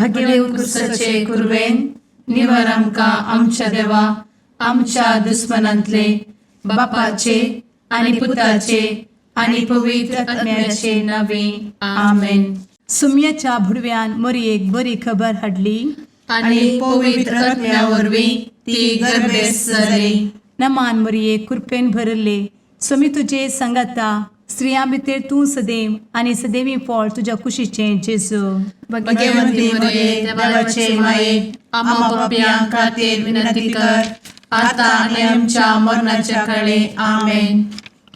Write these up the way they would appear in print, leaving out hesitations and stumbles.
भाग्यवान क्रुसाचे कुरवेन निवार आमकां आमच्या देवा आमच्या दुस्मनांतले बापाचे आनी पुताचे आनी पवित्र आत्म्याचे नावे आमेन. सुम्याच्या भुडव्यान मरयेक बरी खबर हाडली आनी पवित्र आत्म्या वरवीं ती गर्भेस जाली. नमान मरयेक कृपेन भरले समी तुजे संगाता स्त्रियां भितर तूं सदैव आनी सदैवी फळ तुज्या कुशीचें जेजू. भाग्यवंती मरिये देवाचे माये आम्हा पाप्यां खातीर विनंती कर आता आनी आमच्या मरणाच्या काळी आमेन.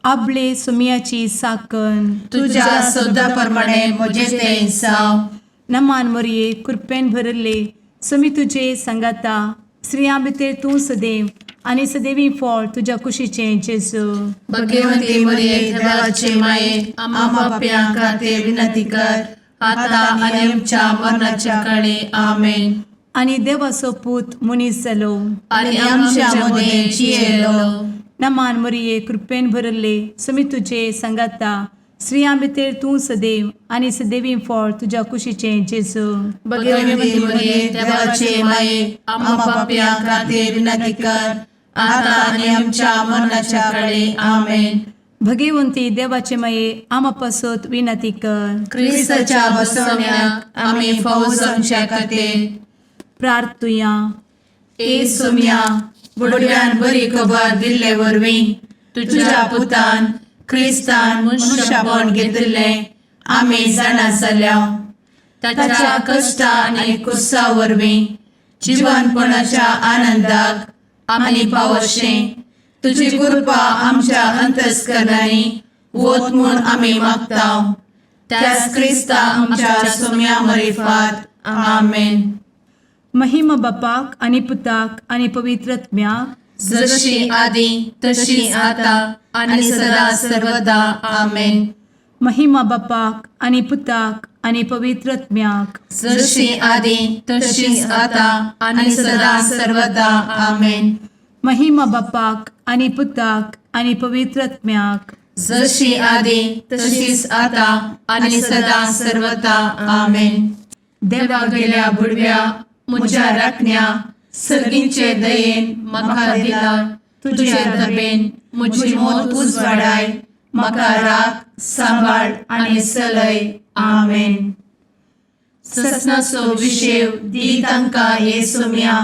आपले सुम्याची साकन तुझ्या सोदा प्रमाणे म्हजे तें जावं. नमान मरये कृपेन भरले समी तुजे संगाता स्त्रियां भितर तूं सदैव आनी सदैवी फळ तुज्या कुशीचें जेजू. भाग्यवंती मरिये देवाचे माये आम्हा पाप्यां खातीर विनंती कर आता आनी आमच्या मरणाच्या काळी आमेन. आनी देवाचो पूत मनीस जालो आनी आमच्या मदें जियेलो. नमान मरये कृपेन भरले समी तुजे संगाता स्त्रियां भितर तूं सदैव आनी सदैवी फळ तुज्या कुशीचें जेजू. भाग्यवंती मरिये देवाचे माये आम्हा पाप्यां खातीर विनंती कर आता आनी आमच्या मरणाच्या काळी आमेन. भगवंती देवाचे माये आमा पासत विनंती कर. क्रिस्ताच्या बसवण्याक आमी फावो जावचे खातीर प्रार्थुया. ए सुम्या बुडव्यान बरी खबर दिल्ले वरवीं तुज्या पुतान क्रिस्तान मनशापण घेतिल्ले आमी जाणा जाल्या. ताच्या कश्टा आनी कुर्सा वरवीं जिवनपणाच्या आनंदाक आमी पावशें तुजी कृपा आमच्या अंतस्करणांनी वोत म्हूण आमी मागतां. त्याच क्रिस्ता आमच्या सुम्या मरिफात आमेन. महिमा बापाक आनी पुताक आनी पवित्र आत्म्याक जशी आदी तशी आता आनी सदा सर्वदा आमेन. महिमा बापाक आनी पुताक आनी पवित्र आत्म्याक जशी आदी तशीच आता आनी सदा सर्वदा आमेन. महिमा बापाक आनी पुताक आनी पवित्र आत्म्याक जशी आदी तशीच आता आनी सदा सर्वदा आमेन. देवा गेल्या बुडव्या म्हज्या राखण्या सर्गींचे दयेन म्हाका दिला तुजे धबेन म्हजी मोत उजवाडाय म्हाका राख सांबाळ आनी चलय आमेन. ससनाचो विशेव दी तांकां हे सुम्या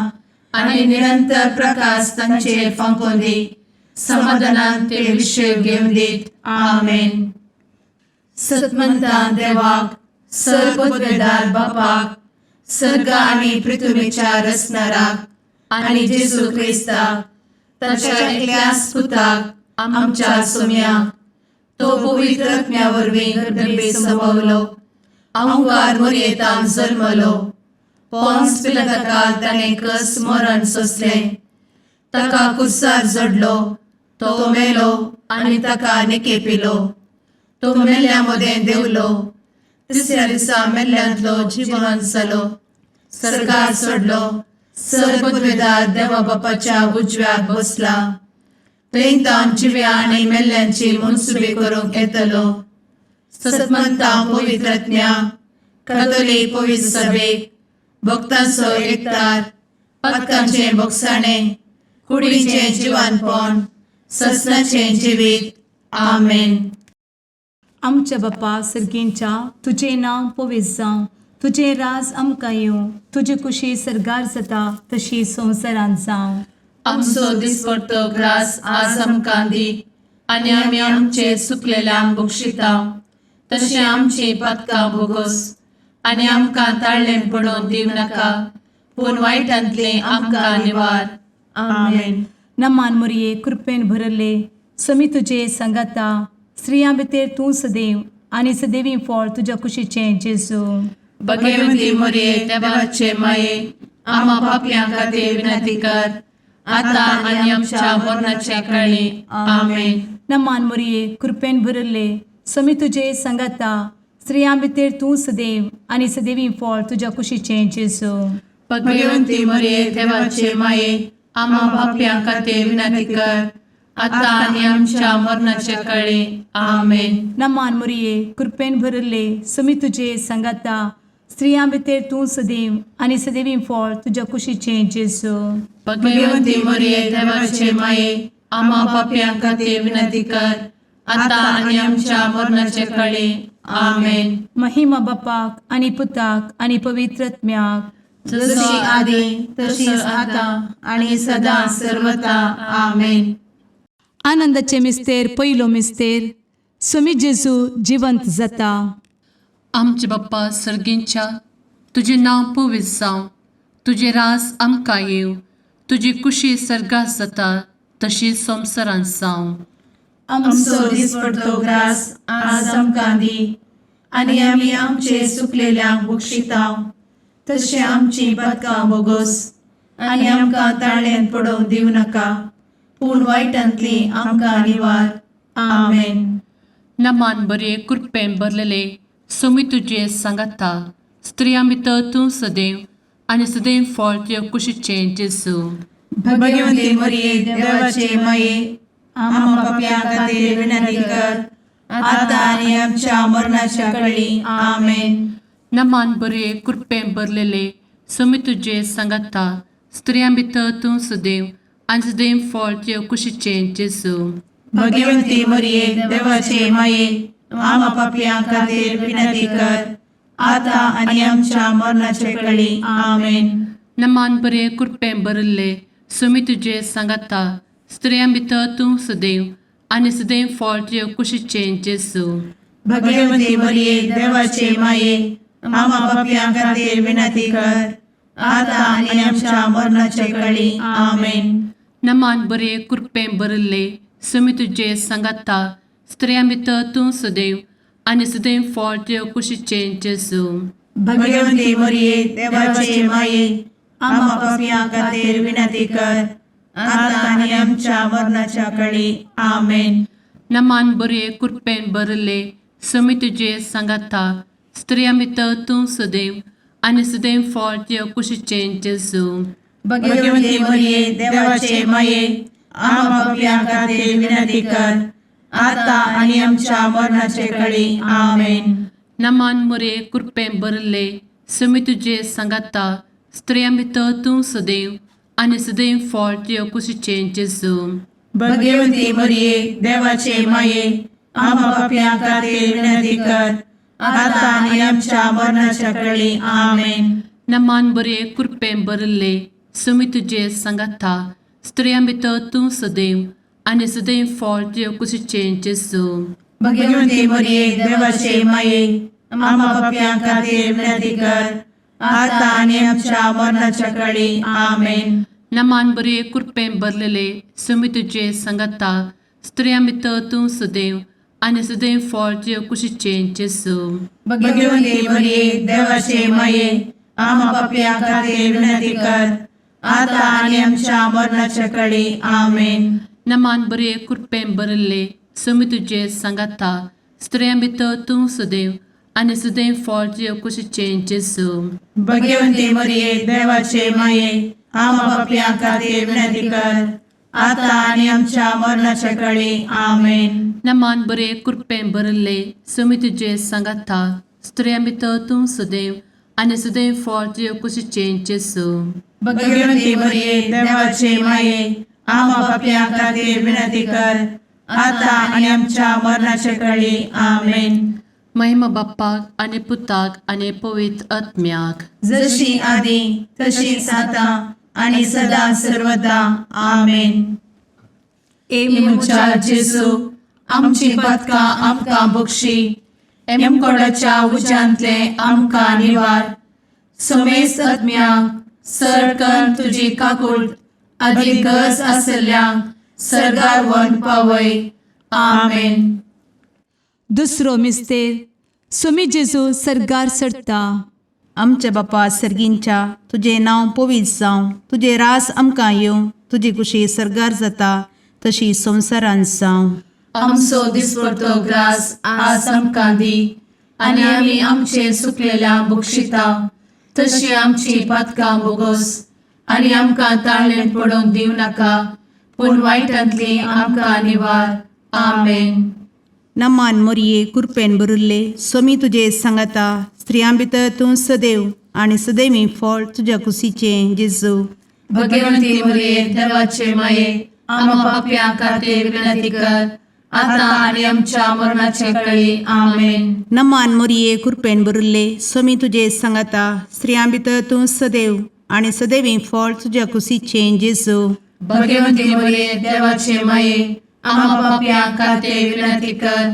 आनी निरंतर प्रकाश तांचेर फांकून दी. समाधानान ते विशेव घेवन दीत आमेन. सतमंता देवाक सर्वोत्वेदार बापाक सर्ग आनी पृथ्वीच्या रचणाराक आनी जेजू क्रिस्ताक ताच्या एकल्याच पुताक आमच्या सुम्याक तो पवित्र आत्म्या वरवीं गर्भे संभवलो. अंगार मरयेंत जल्मलो. पोंस पिलाताकाल ताणें कस मरण सोंसलें. ताका कुर्सार जडलो. तो मेलो आनी ताका निकेपिलो. तो मेल्ल्या मदें देंवलो. तिसऱ्या दिसा मेल्ल्यांतलो जिवंत जालो. सर्गार चडलो. सर्वोत्वेदार देवा बापाच्या उजव्याक बसला. थंयतान जिव्या आनी मेल्ल्यांची मनसुबी करूंक येतलो. सतमंता पवित्र आत्म्या कातोलीक पवित्र सभेक भक्तांचो एकठार पातकांचें भोगसाणें कुडीचें जिवनपण ससनाचें जिवीत आमेन. आमच्या बापा सर्गींच्या तुजें नांव पवित्र जावं. तुजें राज आमकां येवं. तुजी कुशी सर्गार जाता तशी संवसारांत जावं. आमचो दिसपडटो ग्रास आज आमकां दी आनी आमी आमचे चुकलेल्यांक बक्षिता तशें आमची पातकां भोगोस आनी आमकां ताळ्ळें पडोवन दिव नाका पूण वायटांतले आमकां निवार आमेन. नमान मरये कृपेन भरले समी तुजे संगाता स्त्रियां भितर तूं सदैव आनी सदैवी फळ तुज्या कुशीचें जेजू. भाग्यवंती मरिये देवाचे माये आम्हा पाप्यां खातीर विनंती कर आता आनी आमच्या मरणाच्या काळी आमेन. नमान मरये कृपेन भरले समी तुजे संगाता स्त्रियां भितर तूं सदैव आनी सदैवी फळ तुज्या कुशीचें जेजू. भाग्यवंती मरिये देवाचे माये आम्हा पाप्यां खातीर विनंती कर आता आनी आमच्या मरणाच्या काळी आमेन. नमान मरये कृपेन भरले समी तुजे संगाता स्त्रियां भितर तूं सदैव आनी सदैवी फळ तुज्या कुशीचें जेजू. भगवंती मरिये देवाचे माये आम्हा पाप्यां खातीर विनंती कर आता आणि आमच्या मरणाचे काळी आमेन. महिमा बापाक आनी पुताक आनी पवित्रत्म्याक, जशी आदी तशीच आता आणि सदा सर्वदा आमेन. आनंदाचे मिस्तेर पयलो मिस्तेर, स्वामी जेजू जिवंत जाता. आमचे बाप्पा सर्गींच्या, तुझे नाव पवित्र जावं, तुझे रास आमकां येव, तुजी कुशी सर्गात जाता तशी संवसारांत जावं. आमचो दिसपडटो ग्रास आज आमकां दी आणि आमी आमचे सुकलेल्यांक बक्षितांव, तशें आमची पातकां बोगोस आनी आमकां ताळ्यान पडोवंक दिवं नाका, पूण वायटांतली आमकां निवार. आमेन. नमान बरे कृपेन भरलेले सोमी तुजे सांगाता, स्त्रियां भितर तूं सदैव आनी सदैव फळ तुज्या कुशीचें जेजू. भगवंती मरिये देवाचे माये आम्हा पाप्यां खातीर विनंती कर आता आणि आमच्या मरणाच्या काळी आमेन. नमान बरे कृपेन भरलेले सोमी तुजे सांगाता, स्त्रियां भितर तूं सदैव आनी सदैव फळ तुज्या कुशीचें जेजू. भगवंती मरिये देवाचे माये आम्हा पाप्यां खातीर विनंती कर आता आणि आमच्या मरणाचे काळी आमेन. नमान बरे कृपेन भरले सोमी तुजे सांगाता, स्त्रियां भितर तूं सदैव आनी सदैव फळ तुज्या कुशीचें जेजू. भगवंती मरिये देवाचे माये आम्हा पाप्यां खातीर विनंती कर आता आणि आमच्या मरणाचे काळी आमेन. नमान बरे कृपेन भरले सोमी तुजे सांगाता, स्त्रियां भितर तूं सदैव आनी सदैव फळ तुज्या कुशीचें जेजू. भगवंती मरिये देवाचे माये आम्हा पाप्यां खातीर विनंती कर आता आणि आमच्या मरणाच्या काळी आमेन. नमान बरे कृपेन भरले सोमी तुजे सांगाता, स्त्रियां भितर तूं सदैव आनी सदैव फळ तुज्या कुशीचें जेजू. भगवंती मरिये देवाचे माये आम्हा पाप्यां खातीर विनंती कर आता आणि आमच्या मरणाचे काळी आमेन. नमान बरे कृपेन भरले सोमी तुजे सांगाता, स्त्रियां भितर तूं सदैव आनी सदैव फळ तुज्या कुशीचें जेजू. भगवंती मरिये देवाचे माये आम्हा पाप्यां खातीर विनंती कर आता आणि आमच्या मरणाच्या काळी आमेन. नमान बरे कृपेन भरले सोमी तुजे सांगाता, स्त्रियां भितर तूं सदैव आनी सदैव फळ तुज्या कुशीचें जेजू. भगवंती मरिये देवाचे माये आम्हा पाप्यां खातीर विनंती कर आता आणि आमच्या मरणाच्या काळी आमेन. नमान बरे कृपेन भरलेले सोमी तुजे सांगाता, स्त्रियां भितर तूं सदैव आनी सदैव फळ तुज्या कुशीचें जेजू. भगवंती मरिये देवाचे माये आम्हा पाप्यां खातीर विनंती कर आता आणि आमच्या मरणाच्या काळी आमेन. नमान बरे कृपेन भरले सोमी तुजे सांगाता, स्त्रियां भितर तूं सदैव आनी सदैव फळ तुज्या कुशीचें जेजू. भगवंती मरिये देवाचे माये आम्हा पाप्यां खातीर विनंती कर आता आणि आमच्या मरणाच्या काळी आमेन. नमान बरे कृपेन भरले सोमी तुजे सांगाता, स्त्रियां भितर तूं सदैव आनी सदैव फळ तुज्या कुशीचें जेजू. भगवंती मरिये देवाचे माये आम्हा पाप्यां खातीर विनंती कर आता आणि आमच्या मरणाच्या काळी आमेन. महिमा बाप्पाक आनी पुताक आनी पवित्र आत्म्याक, जशी आदी तशीच आता आणि सदा सर्वदा आमेन. मुचा जेजू आमची पातकां आमकां बक्षी, एमकोडाच्या उज्यांतले आमकां निवार. सोमेस आत्म्याक सडकन तुजी काकूट अधिक गरज आसल्यांक सर्गार व्हरून पावय. आमेन. दुसरो मिस्तेर, स्वामी जेजू सर्गार सरता. आमच्या बापा सर्गींच्या, तुझे नाव पवित्र जावं, तुझे रास आमकां येवं, तुजी कुशी सर्गार जाता तशी संवसारांत जावं. आमचो दिसपडटो ग्रास आज आमकां दी आणि आमी आमचे सुकलेल्यांक बक्षितांव, तशी आमची पातकां बोगोस आणि आमकां ताळ्यान पडोवंक दिवं नाका, पूण वायटांतली आमकां निवार. आमेन. नमान मोरये कृपेन बरुल्ले स्वामी तुझे सांगाता स्त्रियां भितर तूं सदैव आणि सदैवी फळ तुझ्या कुशीचे जेजू. भगवंती मरिये देवाचे माये आम्हा पाप्या खातीर विनंती कर आता आणि आमच्या मरणाचे काळी आमेन. नमान मोरये कृपेन बरुल्ले स्वामी तुझे सांगाता स्त्रियां भितर तूं सदैव आणि सदैवी फळ तुझ्या कुशीचे जेजू. भगवंती मरिये देवाचे माये आम्हा पाप्या खातीर विनंती कर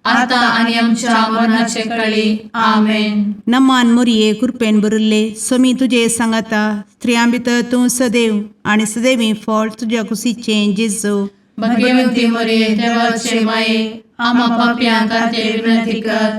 आता आणि आमच्या मरणाचे काळी आमेन. नमान मोरये कृपेन बरुल्ले स्वामी तुझे सांगाता स्त्रियां भितर तूं सदैव आणि सदैवी फळ तुझ्या कुशीचे जेजू. भगवंती मरिये देवाचे माये आम्हा पाप्या खातीर विनंती कर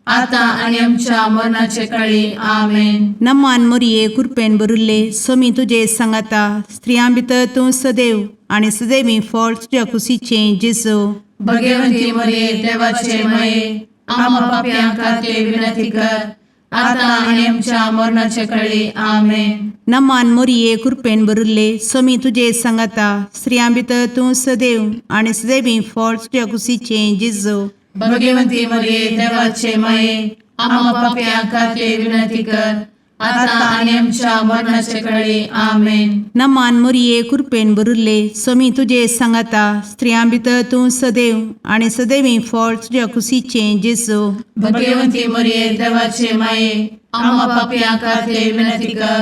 आता आणि आमच्या मरणाचे काळी आमेन. नमान मोरये कृपेन बरुल्ले स्वामी तुझे सांगाता स्त्रियां भितर तूं सदैव आणि सदैवी फळ तुझ्या कुशीचे जेजू. भगवंती मरिये देवाचे माये आम्हा पाप्या खातीर विनंती कर आता आणि आमच्या मरणाचे काळी आमेन. नमान मोरये कृपेन बरुल्ले स्वामी तुझे सांगाता स्त्रियां भितर तूं सदैव आणि सदैवी फळ तुझ्या कुशीचे जेजू. भगवंती मरिये देवाचे माये आम्हा पाप्या खातीर विनंती कर आता आणि आमच्या मरणाचे काळी आमेन. नमान मोरये कृपेन बरुल्ले स्वामी तुझे सांगाता स्त्रियां भितर तूं सदैव आणि सदैवी फळ तुझ्या कुशीचे जेजू. भगवंती मरिये देवाचे माये आम्हा पाप्या खातीर विनंती कर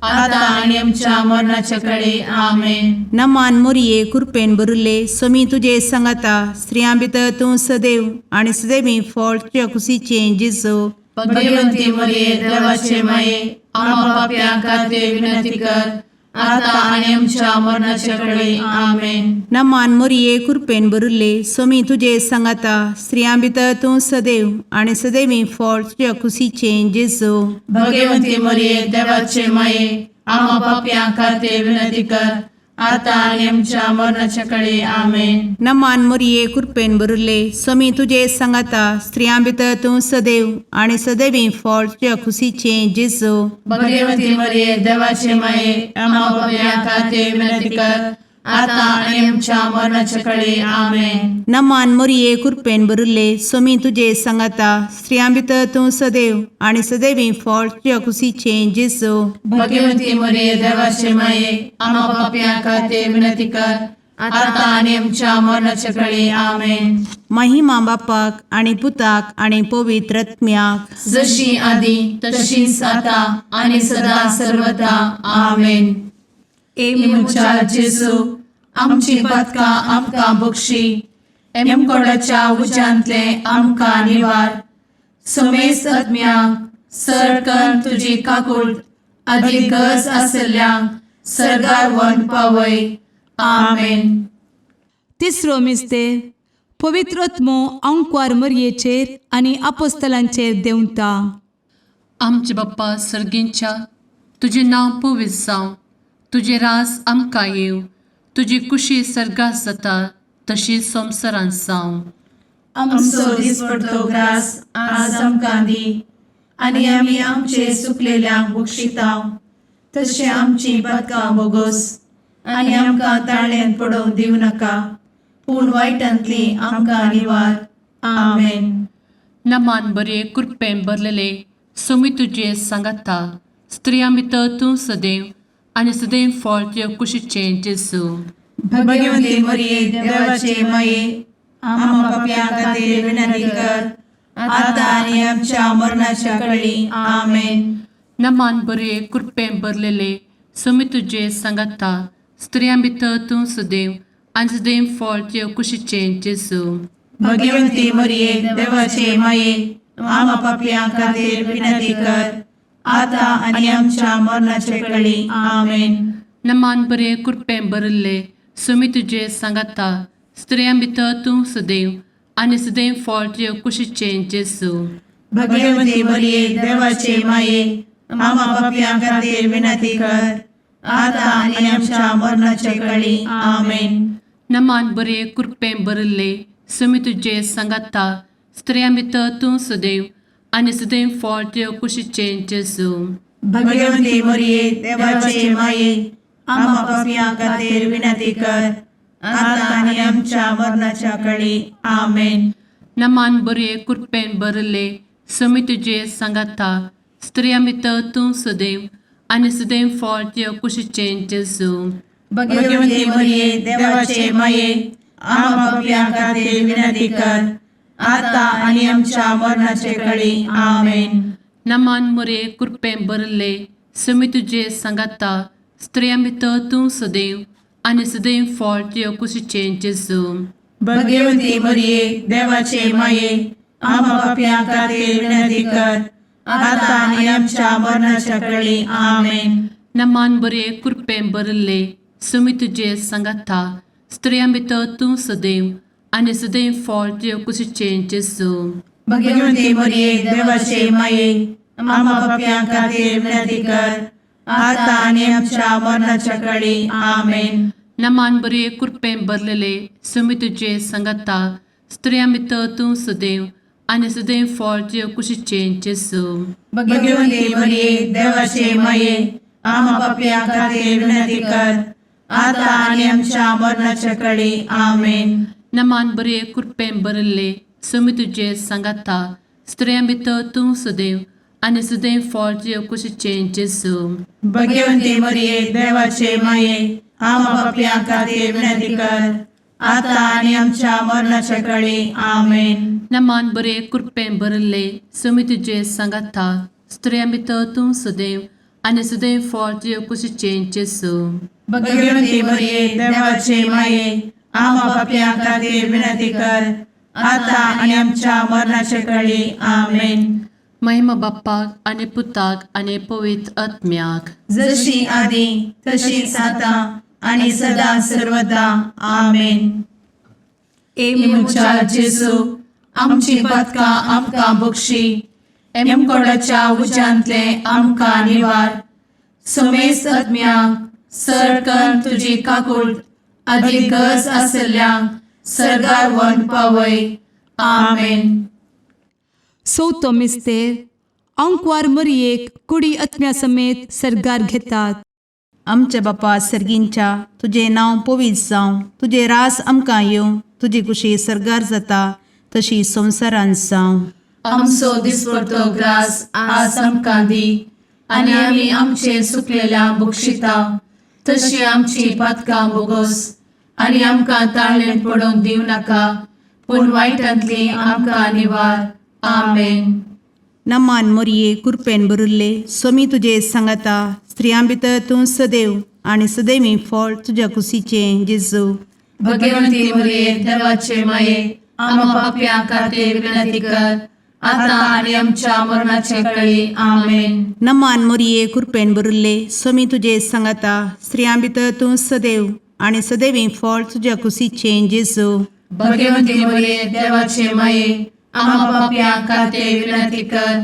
आता आणि आमच्या मरणाचे काळी आमेन. नमान मोरये कृपेन बरुल्ले स्वामी तुझे सांगाता स्त्रियां भितर तूं सदैव आणि सदैवी फळ तुझ्या कुशीचे जेजू. भगवंती मरिये देवाचे माये आम्हा पाप्या खातीर विनंती कर आता आणि आमच्या मरणाचे काळी आमेन. नमान मोरये कृपेन बरुल्ले स्वामी तुझे सांगाता स्त्रियां भितर तूं सदैव आणि सदैवी फळ तुझ्या कुशीचे जेजू. भगवंती मरिये देवाचे माये आम्हा पाप्या खातीर विनंती कर आता आणि आमच्या मरणाच्या काळी आमेन. नमान मोरये कृपेन बरुल्ले स्वामी तुझे सांगाता स्त्रियां भितर तूं सदैव आणि सदैवी फळ तुझ्या कुशीचे जेजू. भगवंती मरिये देवाचे माये आम्हा पाप्या खातीर विनंती कर आता आणि आमच्या मरणाच्या काळी आमेन. नमान मोरये कृपेन बरुल्ले स्वामी तुझे सांगाता स्त्रियां भितर तूं सदैव आणि सदैवी फळ तुझ्या कुशीचे जेजू. भगवंती मरिये देवाचे माये आम्हा पाप्या खातीर विनंती कर आता आणि आमच्या मरणाच्या काळी आमेन. महिमा बापाक आणि पुताक आणि पवित्र आत्म्याक जशी आधी तशीच आता आणि सदा सर्वदा आमेन. एमुच्या जेजू आमची पदका आमकां बक्षी एमकोडाच्या उज्यांतले आमकां निवार. समेस्त आत्म्यांक सरकन तुजी काकूट अधिक गज आसल्यांक सरगार वन पावय. आमेन. तिसरो मिस्तेर पवित्रत्मो अंकवार मरयेचेर आनी आपोस्तलांचेर देंवता. आमचे बाप्पा सर्गींच्या तुझे नांव पवित्र जावं, तुझे राज आमकां येव, तुजी कुशी सर्गात जाता तशी संवसारांत जावं. आमचो दिसपडटो ग्रास आज आमकां दी आनी आमी आमचे सुकलेल्यांक बक्षितांव तशें आमची पदकां बोगोस आनी आमकां ताळ्यान पडोवंक दिवं नाका पूण वायटांतली आमकां निवार. आमेन. नमान बरे कृपेन भरलेले सोमी तुजे सांगाता स्त्रियां भितर तूं सदैव आणि सदैव फळ तुझ्या कुशीचे जेजू. भगवंती मरिये देवाचे माये आम्हा पाप्यां खातीर विनंती कर आता आनी आमच्या मरणाच्या काळी. आमेन. नमान बरे कृपेन भरलेले सोमी तुजे सांगाता स्त्रियां भितर तूं सदैव आणि सदैव फळ तुझ्या कुशीचे जेजू. भगवंती मरिये देवाचे माये आम्हा पाप्यां खातीर विनंती कर आता आनी आमच्या मरणाचे काळी. आमेन. नमान बरे कृपेन भरले सोमी तुजे सांगाता स्त्रियां भितर तूं सदैव आणि सदैव फळ तुझ्या कुशीचे जेजू. भगवंती मरिये देवाचे माये आम्हा पाप्यां खातीर विनंती कर आता आनी आमच्या मरणाचे काळी. आमेन. नमान बरे कृपेन भरले सोमी तुजे सांगाता स्त्रियां भितर तूं सदैव आणि सदैव फळ तुझ्या कुशीचे जेजू. भगवंती मरिये देवाचे माये आम्हा पाप्यां खातीर विनंती कर आता आनी आमच्या मरणाच्या काळी. आमेन. नमान बरे कृपेन भरले समी तुझे सांगाता स्त्रिया भितर तूं सदैव आनी सदैव फळ तुझ्या कुशीचें जेजू. भगवती मरिये देवाचे माये आम्हा पापियां खातीर विनंती कर आता आणि आमच्या मरणाचे काळी आमेन. नमान बरे कृपेन भरले समी तुझे सांगाता स्त्रिया भितर तूं सदैव आनी सदैव फळ तुझ्या कुशीचें जेजू. भगवती मरिये देवाचे माये आम्हा पापियां खातीर विनंती कर आता आणि आमच्या मरणाच्या काळी आमेन. नमान बरे कृपेन भरले समी तुझे सांगाता स्त्रिया भितर तूं सदैव आनी सदैव फळ तुझ्या कुशीचें जेजू. भगवती मरिये देवाचे माये आम्हा पापियां खातीर विनंती कर आता आणि आमच्या मरणाच्या काळी आमेन. नमान बरे कृपेन भरलेले समी तुझे सांगाता स्त्रिया भितर तूं सदैव आनी सदैव फळ तुझ्या कुशीचें जेजू. भगवती मरिये देवाचे माये आम्हा पापियां खातीर विनंती कर आता आणि आमच्या मरणाच्या काळी आमेन. नमान बरे कृपेन भरले समी तुझे सांगाता स्त्रिया भितर तूं सदैव आनी सदैव फळ तुझ्या कुशीचें जेजू. भगवती मरिये देवाचे माये आम्हा पापियां खातीर विनंती कर आता आणि आमच्या मरणाच्या काळी आमेन. नमान बरे कृपेन भरले समी तुझे सांगाता स्त्रिया भितर तूं सदैव आनी सदैव फळ तुझ्या कुशीचें जेजू. भगवती मरिये देवाचे माये आम्हा पापियां खातीर विनंती कर आता आणि आमच्या मरणाच्या काळी आमेन. महिमा बाप्पाक आनी पुताक आनी पवित्र आत्म्याक जशी आदी तशीच आता आणि सदा सर्वदा आमेन. मुचा जेजू आमची पदकां आमकां बक्षी एमकोडाच्या उज्यांतले आमकां निवार. समेस्त आत्म्यांक सरकन तुजी काकूळ अधिक गज आसल्यांक सरगार वन पावय. आमेन. चवथो मिस्तेर अंकवार मरियेक कुडी आत्म्या समेत सरगार घेतात. आमच्या बापा सर्गींच्या तुझे नांव पवित्र जावं, तुझे रास आमकां येवं, तुजी कुशी सरगार जाता तशी संवसारांत जावं. आमचो दिसपडटो ग्रास आज आमकां दी आनी आमी आमचे सुकलेल्यांक बक्षिता तशी आमची पदकां बोगोस आनी आमकां ताळ्ळें पडोवंक दिव नाका पूण वायटांतली आमकां निवार. आमेन. नमान मोरये कृपेन भरले समी तुझे सांगाता स्त्रियां भितर तूं सदैव आनी सदैवी फळ तुझ्या कुशीचें जेजू. भगवती मरिये देवाचे माये आम्हा पापियां खातीर विनंती कर आता आणि आमच्या मरणाचे काळी. आमेन. नमान मोरये कृपेन भरले समी तुझे सांगाता स्त्रियां भितर तूं सदैव आनी सदैवी फळ तुझ्या कुशीचें जेजू. भगवती मरिये देवाचे माये आम्हा पापियां खातीर विनंती कर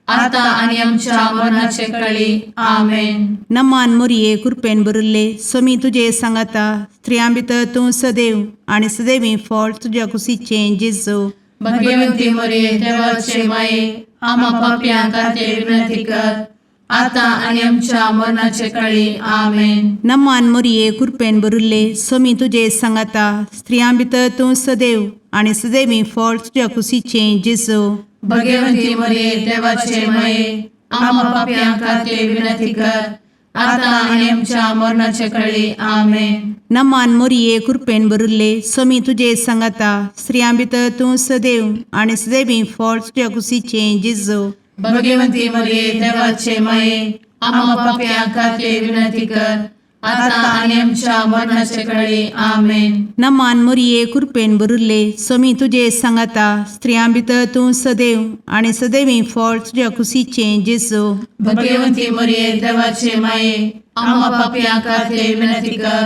आता आणि आमच्या मरणाचे काळी. आमेन. नमान मोरये कृपेन भरले समी तुझे सांगाता स्त्रियां भितर तूं सदैव आनी सदैवी फळ तुझ्या कुशीचें जेजू. भगवती मरिये देवाचे माये आम्हा पापियां खातीर विनंती कर आता आणि आमच्या मरणाचे काळी. आमेन. नमान मोरये कृपेन भरले समी तुझे सांगाता स्त्रियां भितर तूं सदैव आनी सदैवी फळ तुझ्या कुशीचें जेजू. भगवती मरिये देवाचे माये आम्हा पापियां खातीर विनंती कर आता आणि आमच्या मरणाचे काळी. आमेन. नमान मोरये कृपेन भरले समी तुझे सांगाता स्त्रियां भितर तूं सदैव आनी सदैवी फळ तुझ्या कुशीचें जेजू. भगवती मरिये देवाचे माये आम्हा पापियां खातीर विनंती कर आता आणि आमच्या मरणाचे काळी. आमेन. नमान मोरये कृपेन भरले समी तुझे सांगाता स्त्रियां भितर तूं सदैव आनी सदैवी फळ तुझ्या कुशीचें जेजू. भगवती मरिये देवाचे माये आम्हा पापियां खातीर विनंती कर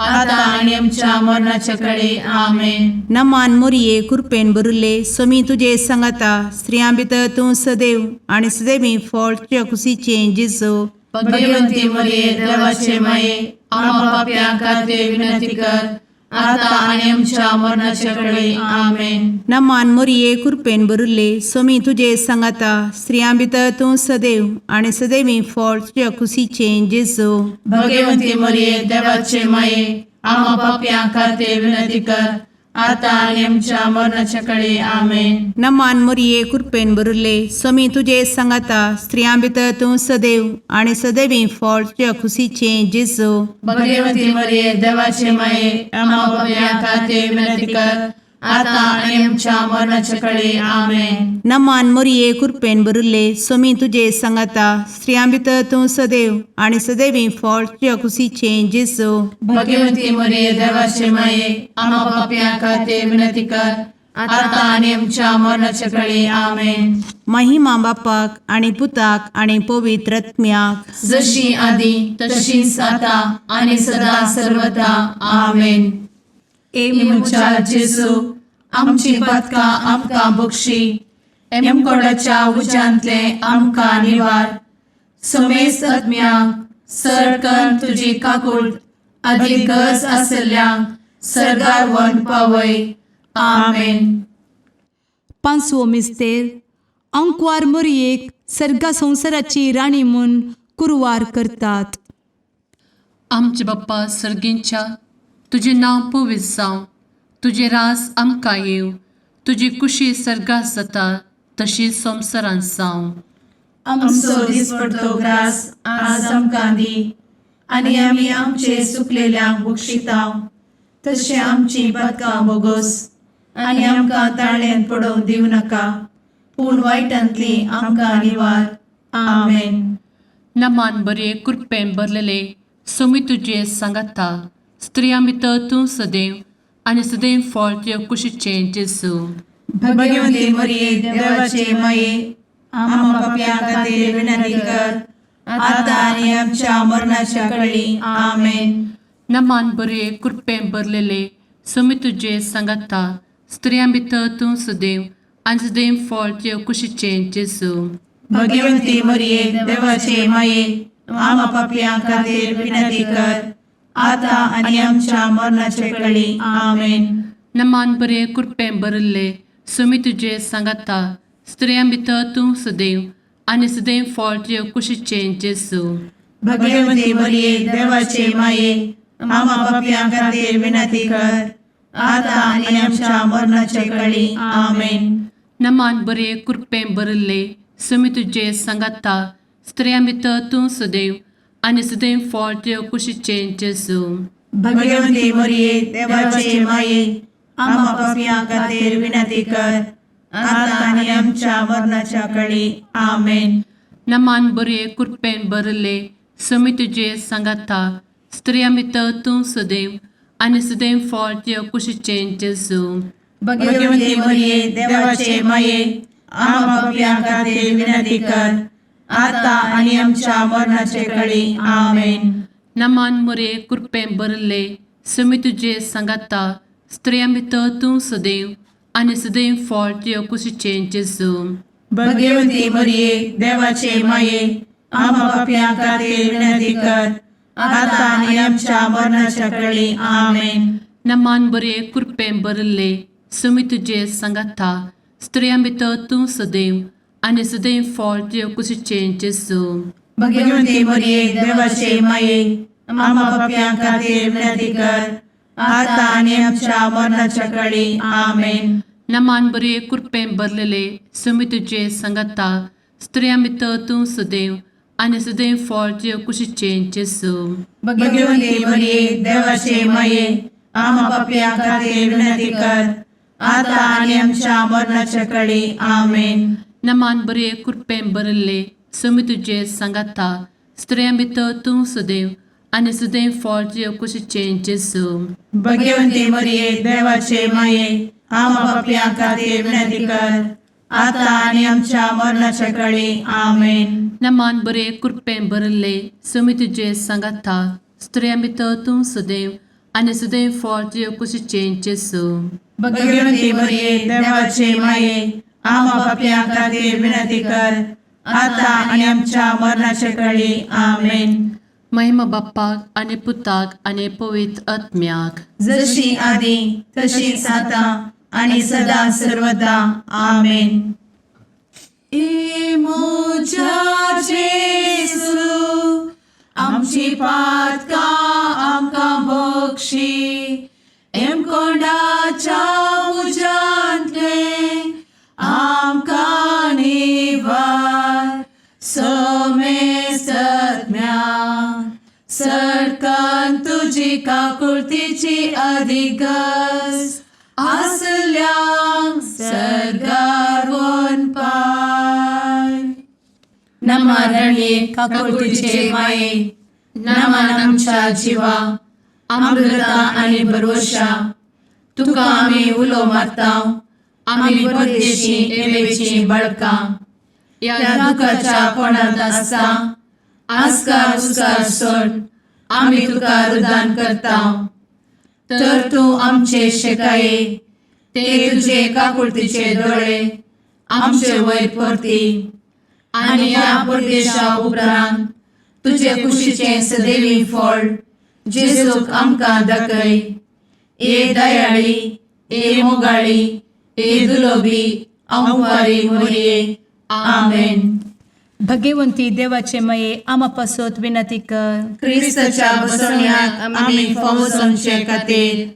आता आणि आमच्या मरणाच्या काळी. आमेन. नमान मोरये कृपेन भरले समी तुझे सांगाता स्त्रियां भितर तूं सदैव आनी सदैवी फळ तुझ्या कुशीचें जेजू. भगवती मरिये देवाचे माये आम्हा पापियां खातीर विनंती कर आता आणि आमच्या मरणाच्या काळी. आमेन. नमान मोरये कृपेन भरले समी तुझे सांगाता स्त्रियां भितर तूं सदैव आनी सदैवी फळ तुझ्या कुशीचें जेजू. भगवती मरिये देवाचे माये आम्हा पापियां खातीर विनंती कर आता आणि आमच्या मरणाच्या काळी आमेन. नमान मोरये कृपेन बरुले स्वामी तुझे सांगाता स्त्रियां भितर तूं सदैव आणि सदैवी फळ तुझ्या खुशीचे जेजू. भगवती मरिये देवाचे माये आम्हा पाप्या खातीर विनंती कर, आता आणि आमच्या मरणाच्या काळी आमेन. नमान मोरये कृपेन बरुले स्वामी तुझे सांगाता स्त्रियां भितर तूं सदैव आणि सदैवी फळ तुझ्या खुशीचे जेजू. भगवती मरिये देवाचे माये आम्हा पाप्या खातीर विनंती कर, आता आणि आमच्या मरणाच्या काळी आमेन. महिमा बापाक आणि पुताक आणि पवित्र आत्म्याक, जशी आधी तशीच आता आणि सदा सर्वदा आमेन. मुचा जेजू आमची पदका आमकां बक्षी, कोणाच्या उजांतले आमकां निवार. समेस आत्म्यांक सरकन तुजी काकूट, अधिक गज आसल्यांक सरगार वन पावय. आमेन. पांचवो मिस्तेर अंकवार मोरयेक सर्गा संवसाराची राणी म्हूण कुरवार करतात. आमचे बाप्पा सर्गींच्या तुझे नांव पवित्र जावं, तुझे रास आमकां येव, तुजी कुशी सर्गात जाता तशी संवसारांत जावं. आमचो दिसपडटो ग्रास आज आमकां दी, आनी आमी आमचे चुकलेल्यांक बक्षितांव. तशें आमची पदकां बोगोस आनी आमकां ताळ्यान पडोवंक दिवं नाका, पूण वायटांतली आमकां निवार. आमेन. नमान बरे कृपेन भरलेले सोमी तुझे सांगाता स्त्रियां भितर तूं सदैव आणि सदैव फळ तुझ्या कुशीचे जेजू. भगवती मरिये देवाचे माये आम्हा पाप्यां खातीर विनंती कर, आता आनी आमच्या मरणाच्या काळी आमेन. नमान बरे कृपेन भरलेले सोमी तुझे सांगाता स्त्रियां भितर तूं सदैव आणि सदैव फळ तुझ्या कुशीचे जेजू. भगवती मरिये देवाचे माये आम्हा पाप्यां खातीर विनंती कर, आता आनी आमच्या मरणाच्या काळी आमेन. नमान बरे कृपेन भरले सोमी तुझे सांगाता स्त्रियां भितर तूं सदैव आणि सदैव फळ तुझ्या कुशीचे जेजू. भगवती मरिये देवाचे माये आम्हा पाप्यां खातीर विनंती कर, आता आनी आमच्या मरणाच्या काळी आमेन. नमान बरे कृपेन भरले सोमी तुझे सांगाता स्त्रियां भितर तूं सदैव आणि सदैव फळ तुझ्या कुशीचे जेजू. भगवती मरिये देवाचे माये आम्हा पाप्यां खातीर विनंती कर, आता आनी आमच्या मरणाच्या काळी आमेन. नमान बरे कृपेन भरले सोमी तुझे सांगाता स्त्रियां भितर तूं सदैव आणि सदैव फळ तुझ्या कुशीचे जेजू. भगवती मरिये देवाचे माये आम्हा पाप्यां खातीर विनंती कर, आता आनी आमच्या मरणाच्या काळी आमेन. नमान बरे कृपेन भरले सोमी तुझे सांगाता स्त्रियां भितर तूं सदैव आणि सदैव फळ तुझ्या कुशीचे जेजू. भगवती मरिये देवाचे माये आम्हा पाप्यां खातीर विनंती कर, आता आनी आमच्या मरणाच्या काळी आमेन. नमान बरे कृपेन भरले सोमी तुझे सांगाता स्त्रियां भितर तूं सदैव आणि सदैव फळ तुझ्या कुशीचे जेजू. भगवती मरिये देवाचे माये आम्हा पाप्यां खातीर विनंती कर, आता आनी आमच्या मरणाच्या काळी आमेन. नमान बरे कृपेन भरलेले सोमी तुझे सांगाता स्त्रियां भितर तूं सदैव आणि सदैव फळ तुझ्या कुशीचे जेजू. भगवती मरिये देवाचे माये आम्हा पाप्यां खातीर विनंती कर, आता आनी आमच्या मरणाच्या काळी आमेन. नमान बरे कृपेन भरले सोमी तुझे सांगाता स्त्रियां भितर तूं सदैव आणि सदैव फळ तुझ्या कुशीचे जेजू. भगवती मरिये देवाचे माये आम्हा पाप्यां खातीर विनंती कर, आता आनी आमच्या मरणाच्या काळी आमेन. नमान बरे कृपेन भरले सोमी तुझे सांगाता स्त्रियां भितर तूं सदैव आणि सदैव फळ तुझ्या कुशीचे जेजू. भगवती मरिये देवाचे माये आम्हा पाप्यां खातीर विनंती कर, आता आनी आमच्या मरणाच्या काळी आमेन. महिमा बाप्पाक आणि पुताक आणि पवित्र आत्म्याक, जशी आधी तशीच आता आणि सदा सर्वदा आमेन. मोजा जेजू आमची पातका आमकां बक्षी, कोणाच्या तुझी काकुळतीची अधिगस आसल्या सर्गारवोन पाय. नमारणे काकुळतीचे माये, नमान आमच्या जिवा, अमृता आणि भरवशा तुका आम्ही उलो मारताव. आम्ही परदेशी एवेची बळका या दुखाच्या कोणात आसता. आस्कार उस्कार सोड आम्ही तुका रुदान करताव. तर तू आमचे शेकाये, ते तुझे काकुळतीचे डोळे आमचे वयर परती. आणि या परदेशा उपरांत तुझे कुशीचे सदैवी फळ जेजूक आमकां दाखय. ए दयाळी, ए मोगाळी, ए दुलोबी, अंवारी मोरये. आमेन. भगवंती देवाचे मये आम्हा पासोत विनंती कर. क्रिस्ताच्या बसवण्यात आम्ही फावोसोनचे खातीर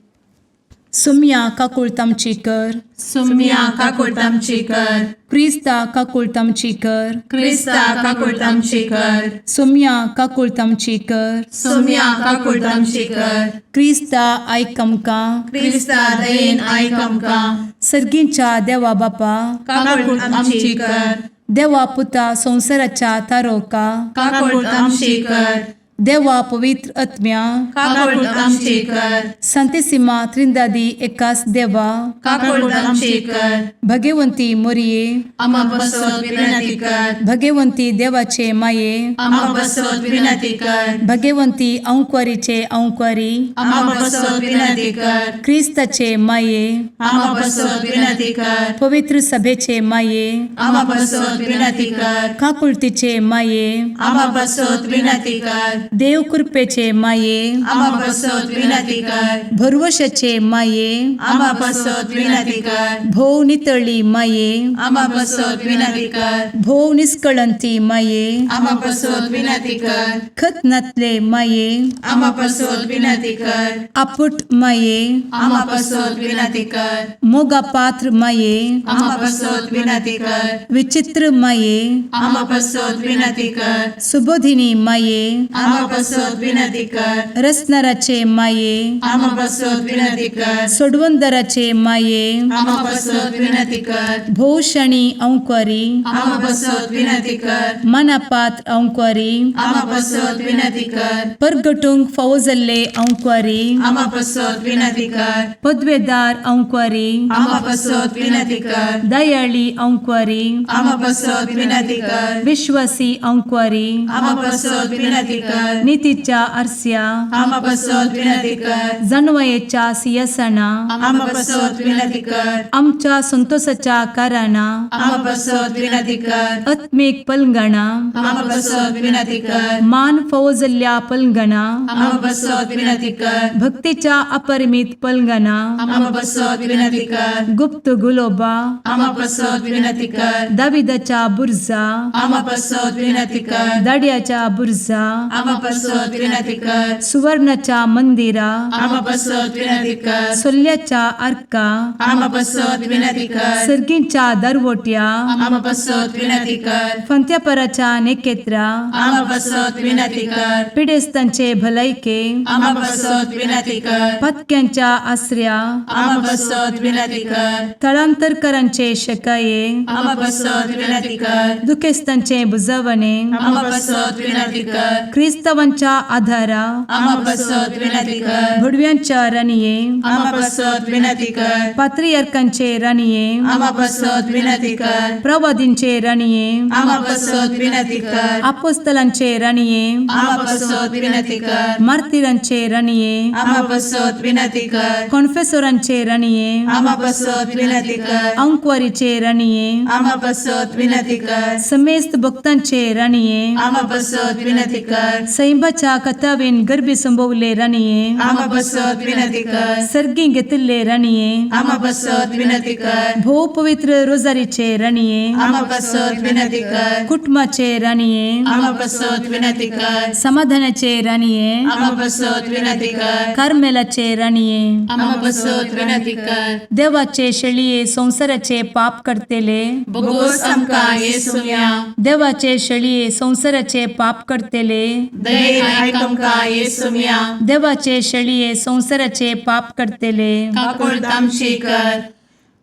सुम्या काकुळतामची कर. सुम्या काकुळतामची कर. क्रिस्ता काकुळतामची कर. क्रिस्ता काकुळतामची कर. सुम्या काकुळतामची कर. सुम्या काकुळतामची कर. क्रिस्ता आयकमका. क्रिस्ता दयेन आयक आमकां. सर्गींच्या देवा बापा, काकुळतामची कर. देवा पुता संसाराच्या तारोका, काकुळतामची कर. देवा पवित्र आत्म्या, काकुळतामची कर. संतेसिमा त्रिंदादी एकाच देवा, काकुळतामची कर. भगवंती मोरिये, आम्हा बसवत विनंती कर. भगवंती देवाचे माये, आम्हा बसवत विनंती कर. भगवंती औंक्वारीचे औंक्वारी, आम्हा बसवत विनंती कर. ख्रिस्ताचे माये, आम्हा बसवत विनंती कर. पवित्र सभेचे माये, आम्हा बसवत विनंती कर. काकुळतीचे माये, आम्हा बसवत विनंती कर. देव कृपेचे माये, आम्हा बसवत विनंती कर. भरवशाचे माये, आम्हा बसवत विनंती कर. भोव नितळी माये, आम्हा बसवत विनंती कर. भोव निष्कळंती माये, आम्हा बसवत विनंती कर. खत नातले माये, आम्हा बसवत विनंती कर. आपुट माये, आम्हा बसवत विनंती कर. मोगा पात्र माये, आम्हा बसवत विनंती कर. विचित्र माये, आम्हा बसवत विनंती कर. सुबोधिनी माये, आम्हा बसवत विनंती कर. रसनाराचे माये, आम्हा बसवत विनंती कर. सोडवंदराचे माये, आम्हा बसवत विनंती कर. भोषणी औंक्वारी, आम्हा बसवत विनंती कर. मनापात्र औंक्वारी, आम्हा बसवत विनंती कर. परगटुंग फौजल्ले औंक्वारी, आम्हा बसवत विनंती कर. पदवेदार औंक्वारी, आम्हा बसवत विनंती कर. दयाळी औंक्वारी, आम्हा बसवत विनंती कर. विश्वासी औंक्वारी, आम्हा बसवत विनंती कर. नीतीच्या आरस्या, आम्हा बसवत विनंती कर. जणवयेच्या सिंहासना, आम्हा बसवत विनंती कर. आमच्या संतोषाच्या काराना, आम्हा बसवत विनंती कर. आत्मिक पलंगणा, आम्हा बसवत विनंती कर. मान फौजल्या पलंगणा, आम्हा बसवत विनंती कर. भक्तीच्या अपरिमित पलंगणा, आम्हा बसवत विनंती कर. गुप्त गुलोबा, आम्हा बसवत विनंती कर. दाविदाच्या बुरजा, आम्हा बसवत विनंती कर. दाड्याच्या बुरजा, आम्हा बसवत विनंती कर. सुवर्णाच्या मंदिरा, आम्हा बसवत विनंती कर. सोल्याच्या अर्का, आम्हा बसवत विनंती कर. सर्गींच्या दरवोट्या, आम्हा बसवत विनंती कर. फंत्यापराच्या नेकेत्रा, आम्हा बसवत विनंती कर. पिडेस्तांचे भलायके, आम्हा बसवत विनंती कर. पथक्यांच्या आश्रया, आम्हा बसवत विनंती कर. तळांतरकरांचे शकाये, आम्हा बसवत विनंती कर. दुखेस्तांचे बुजावणे, आम्हा बसवत विनंती कर. ख्रिस्तवांच्या आधारा, आम्हा बसवत विनंती कर. भुडव्यांच्या राणीये, आम्हा बसवत विनंती कर. पात्रियार्कांचे राणीये, आम्हा बसवत विनंती कर. प्रवादींचे राणीये, आम्हा बसवत विनंती कर. अपोस्तलांचे राणीये, आम्हा बसवत विनंती कर. मार्तिरांचे राणीये, आम्हा बसवत विनंती कर. कॉन्फेसोरांचे राणीये, आम्हा बसवत विनंती कर. अंक्वारीचे राणीये, आम्हा बसवत विनंती कर. समेस्त भक्तांचे राणीये, आम्हा बसवत विनंती कर. सैंबाच्या कथावेन गर्भी संभवले राणीये, आम्हा बसवत विनंती कर. सर्गी घेतले राणीये, आम्हा बसवत विनंती कर. भो पवित्र रोजारीचे राणीये, आम्हा बसवत विनंती कर. कुटुंबाचे राणीये, आम्हा बसवत विनंती कर. समाधानाचे राणीये, आम्हा बसवत विनंती कर. कार्मेलाचे राणीये, आम्हा बसवत विनंती कर. देवाचे शळीये संसाराचे पाप करतेले, बोगोस आमकां येसूया. देवाचे शळीये संसाराचे पाप करतेले, दयेन आयक आमकां येसू मिया देवाचे शेळये संवसाराचे पाप करतेले काकूळ तामशी कर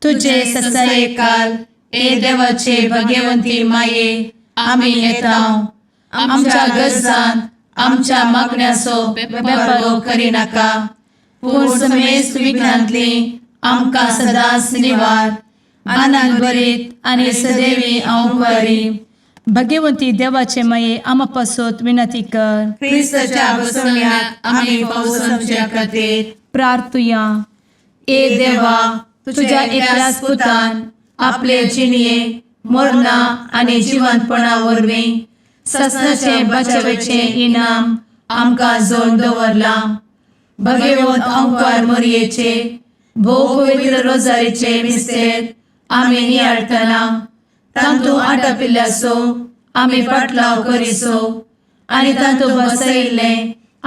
तुझे ससाये काल ए देवाचे भाग्यवंती माये आमी येताव आमच्या गरजान आमच्या मागण्याचो बेपागो करी नाका पूण समेस्त विघ्नांतली आमकां सदांच निवार आनंद बरीत आनी सदैवी औंकवारी भाग्यवंती देवाचे माये आमा पासत विनंती कर क्रिस्ताच्या बसवण्याक आमी पावसांच्या खातीर प्रार्थुया ए देवा तुझ्या एकल्याच पुतान आपले जिणये मरणा आनी जिवंतपणा वरवीं सस्नाचे बचावेचे इनाम आमकां जोड दवरला भगवंत औंकार मरयेचे भोव पवित्र रोजारीचे मिस्तेर आमी नियाळटना तांतू आटापिल्ल्याचो आमी पाटलाव करिसो आनी तांतू बसयिल्ले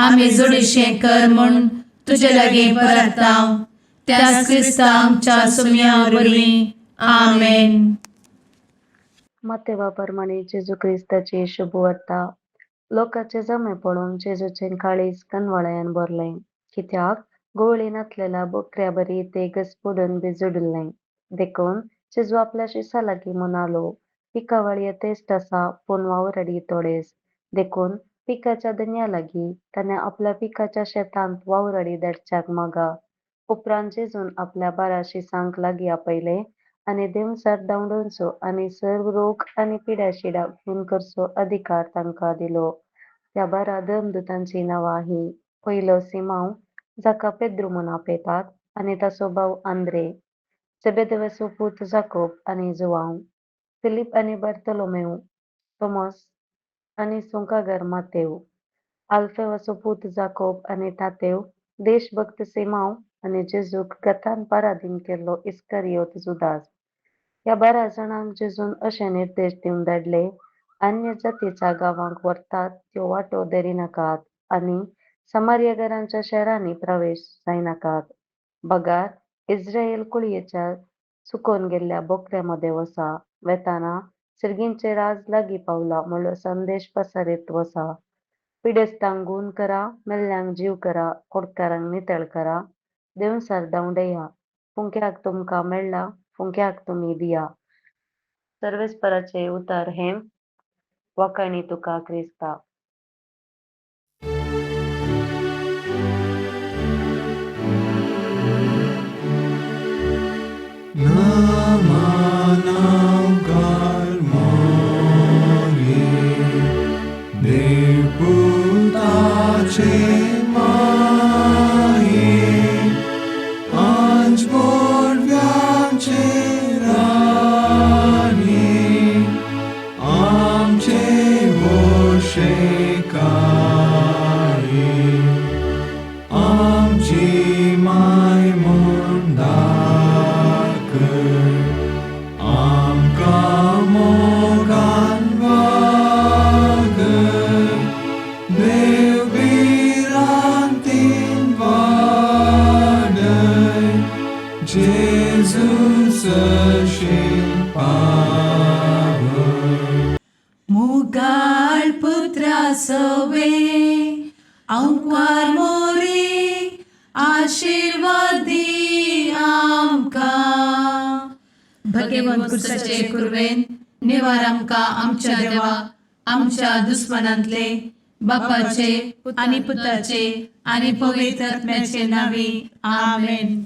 आमी जोडिशें कर म्हूण तुजे लागीं परतांव त्याच क्रिस्ता आमच्या सुम्या वरवीं आमेन. मत्तेवा प्रमाणे जेजू क्रिस्ताची शुभ वार्ता. लोकांचे जमे पळोवन जेजूचें काळीज कनवळ्यान भरलें, कित्याक गोवळी नातलेल्या बोकऱ्या बरी ते घसपुडून बिजुडलें. देखून जेजू आपल्या शिसा लागीं म्हणालो, पिकावळी येतेस्त आसा पूण वावरडी थोडेच. देखून पिकाच्या धन्या लागीं ताणें आपल्या पिकाच्या शेतांत वावरडी धाडच्याक मागा. उपरांत जेजून आपल्या बारा शिसांक लागीं आपयले आनी देंवचार धांवडोवचो आनी सर्व रोग आनी पिड्याशिड्या खून करचो अधिकार तांकां दिलो. त्या बारा देवदूतांची नांवां हीं: पयलो सिमांव, जाका पेद्रू म्हूण आपयतात, आनी ताचो भाव आंद्रे, जेबेदेवाचो पूत जाकोब आनी जुआंव, फिलीप आनी बार्तोलोमेव, तोमास आनी सुंकागार मातेव, आल्फेवाचो पूत जाकोब आनी तातेव, देशभक्त सिमांव आनी जेजूक गतान पाराधीन केल्लो इस्करियोत जुदास. ह्या 12 जाणांक जेजून अशे निर्देश दिवन धाडले: अन्य जातीच्या गांवांक व्हरतात त्यो वाटो धरिनाकात आनी समार्यकारांच्या शारांनी प्रवेश जायनाकात. बगार इस्रायेल कुळयेच्या चुकोवन गेल्ल्या बोकऱ्या मदें वसा. वेताना सर्गींचे राज लागीं पावला म्हणलो संदेश पसरीत वसा. पिडेस्तांक गूण करा, मेल्ल्यांक जीव करा, कुडकारांक नितळ करा, देंवचार धांवडया, फुंक्याक तुमकां मेळ्ळा, फुंक्याक तुमी दिया. सर्वेस्पराचे उतार हें वखाणी तुका क्रिस्ता. मुगाळ पुत्रा सवे औंकार मोरी आशीर्वाद दी आमकां. भगवंत क्रिस्ताचे कुरवेन निवार आमकां आमच्या देवा, आमच्या दुस्मनांतले, बापाचे आनी पुताचे आनी पवित्र आत्म्याचे नांवी. आमेन.